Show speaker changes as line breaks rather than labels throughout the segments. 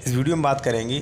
इस वीडियो में बात करेंगे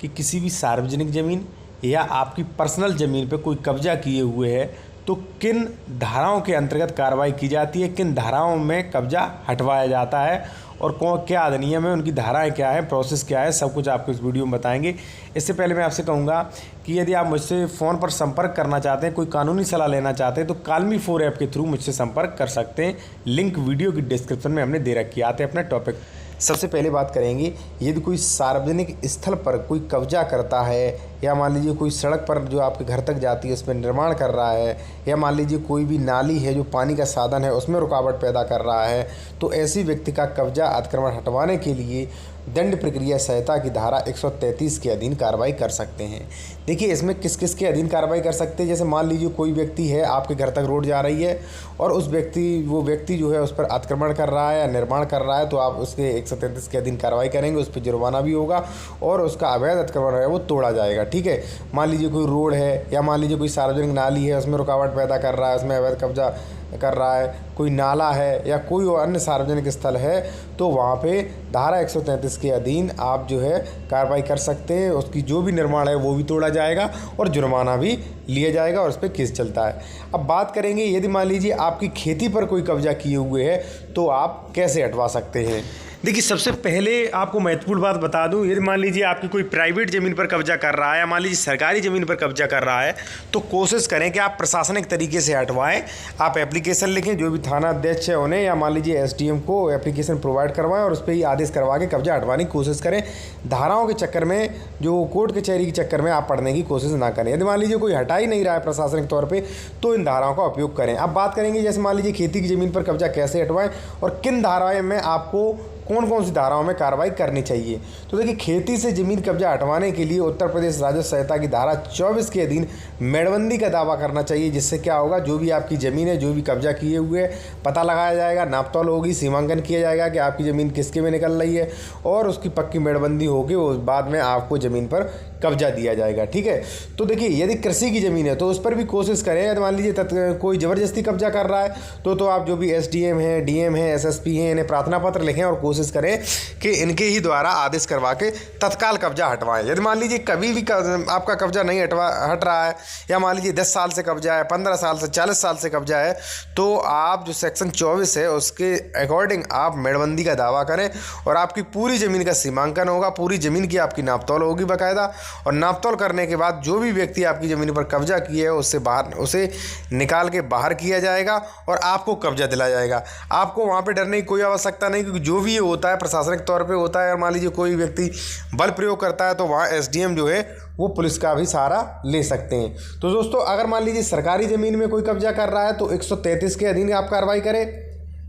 कि किसी भी सार्वजनिक ज़मीन या आपकी पर्सनल ज़मीन पर कोई कब्जा किए हुए है तो किन धाराओं के अंतर्गत कार्रवाई की जाती है, किन धाराओं में कब्जा हटवाया जाता है और क्या अधिनियम है, उनकी धाराएं क्या है, प्रोसेस क्या है, सब कुछ आपको इस वीडियो में बताएंगे। इससे पहले मैं आपसे कहूँगा कि यदि आप मुझसे फ़ोन पर संपर्क करना चाहते हैं, कोई कानूनी सलाह लेना चाहते हैं तो कालमी 4 ऐप के थ्रू मुझसे संपर्क कर सकते हैं। लिंक वीडियो की डिस्क्रिप्शन में हमने दे रखी है। आते हैं अपने टॉपिक। सबसे पहले बात करेंगे, यदि कोई सार्वजनिक स्थल पर कोई कब्जा करता है या मान लीजिए कोई सड़क पर जो आपके घर तक जाती है उस पर निर्माण कर रहा है या मान लीजिए कोई भी नाली है जो पानी का साधन है उसमें रुकावट पैदा कर रहा है, तो ऐसी व्यक्ति का कब्जा अतिक्रमण हटवाने के लिए दंड प्रक्रिया संहिता की धारा 133 के अधीन कार्रवाई कर सकते हैं। देखिए इसमें किस किस के अधीन कार्रवाई कर सकते हैं। जैसे मान लीजिए कोई व्यक्ति है, आपके घर तक रोड जा रही है और वो व्यक्ति जो है उस पर अतिक्रमण कर रहा है या निर्माण कर रहा है, तो आप उसके 133 के अधीन कार्रवाई करेंगे। उस पर जुर्माना भी होगा और उसका अवैध अतिक्रमण है वो तोड़ा जाएगा। ठीक है, मान लीजिए कोई रोड है या मान लीजिए कोई सार्वजनिक नाली है, उसमें रुकावट पैदा कर रहा है, उसमें अवैध कब्जा कर रहा है, कोई नाला है या कोई अन्य सार्वजनिक स्थल है, तो वहाँ पे धारा 133 के अधीन आप जो है कार्रवाई कर सकते हैं। उसकी जो भी निर्माण है वो भी तोड़ा जाएगा और जुर्माना भी लिया जाएगा और उस पर केस चलता है। अब बात करेंगे, यदि मान लीजिए आपकी खेती पर कोई कब्जा किए हुए है तो आप कैसे हटवा सकते हैं। देखिए सबसे पहले आपको महत्वपूर्ण बात बता दूं, यदि मान लीजिए आपकी कोई प्राइवेट ज़मीन पर कब्जा कर रहा है या मान लीजिए सरकारी ज़मीन पर कब्जा कर रहा है तो कोशिश करें कि आप प्रशासनिक तरीके से हटवाएं। आप एप्लीकेशन लिखें, जो भी थाना अध्यक्ष है उन्हें या मान लीजिए एसडीएम को एप्लीकेशन प्रोवाइड करवाएं और उस पर ही आदेश करवा के कब्जा हटवाने की कोशिश करें। धाराओं के चक्कर में, जो कोर्ट कचहरी के चक्कर में आप पढ़ने की कोशिश ना करें। यदि मान लीजिए कोई हटा ही नहीं रहा है प्रशासनिक तौर पर तो इन धाराओं का उपयोग करें। अब बात करेंगे जैसे मान लीजिए खेती की ज़मीन पर कब्जा कैसे हटवाएं और किन धाराओं में आपको कौन कौन सी धाराओं में कार्रवाई करनी चाहिए। तो देखिए खेती से ज़मीन कब्जा हटवाने के लिए उत्तर प्रदेश राजस्व संहिता की धारा 24 के अधीन मेड़बंदी का दावा करना चाहिए, जिससे क्या होगा, जो भी आपकी ज़मीन है, जो भी कब्जा किए हुए है, पता लगाया जाएगा, नापतोल होगी, सीमांकन किया जाएगा कि आपकी ज़मीन किसके में निकल रही है और उसकी पक्की मेड़बंदी होगी। उस बाद में आपको ज़मीन पर कब्जा दिया जाएगा। ठीक है, तो देखिए यदि कृषि की ज़मीन है तो उस पर भी कोशिश करें। यदि मान लीजिए कोई ज़बरदस्ती कब्जा कर रहा है तो आप जो भी एसडीएम है, डीएम है, एसएसपी हैं, इन्हें प्रार्थना पत्र लिखें और कोशिश करें कि इनके ही द्वारा आदेश करवा के तत्काल कब्जा हटवाएं। यदि मान लीजिए कभी भी आपका कब्जा नहीं हट रहा है या मान लीजिए 10 साल से कब्जा है, 15 साल से, 40 साल से कब्जा है, तो आप जो सेक्शन 24 है उसके अकॉर्डिंग आप मेड़बंदी का दावा करें और आपकी पूरी ज़मीन का सीमांकन होगा, पूरी ज़मीन की आपकी नापतोल होगी बाकायदा, और नापतोल करने के बाद जो भी व्यक्ति आपकी ज़मीन पर कब्जा किए है उसे निकाल के बाहर किया जाएगा और आपको कब्जा दिलाया जाएगा। आपको वहाँ पे डरने की कोई आवश्यकता नहीं, क्योंकि जो भी ये होता है प्रशासनिक तौर पे होता है। और मान लीजिए कोई व्यक्ति बल प्रयोग करता है तो वहाँ एसडीएम जो है वो पुलिस का भी सहारा ले सकते हैं। तो दोस्तों अगर मान लीजिए सरकारी ज़मीन में कोई कब्जा कर रहा है तो 133 के अधीन आप कार्रवाई करें,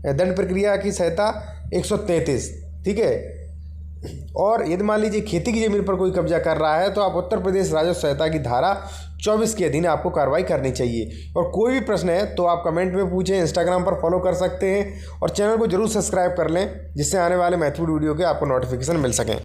दंड प्रक्रिया की संहिता 133। ठीक है, और यदि मान लीजिए खेती की ज़मीन पर कोई कब्जा कर रहा है तो आप उत्तर प्रदेश राजस्व संहिता की धारा 24 के अधीन आपको कार्रवाई करनी चाहिए। और कोई भी प्रश्न है तो आप कमेंट में पूछें, इंस्टाग्राम पर फॉलो कर सकते हैं और चैनल को जरूर सब्सक्राइब कर लें, जिससे आने वाले महत्वपूर्ण वीडियो के आपको नोटिफिकेशन मिल सकें।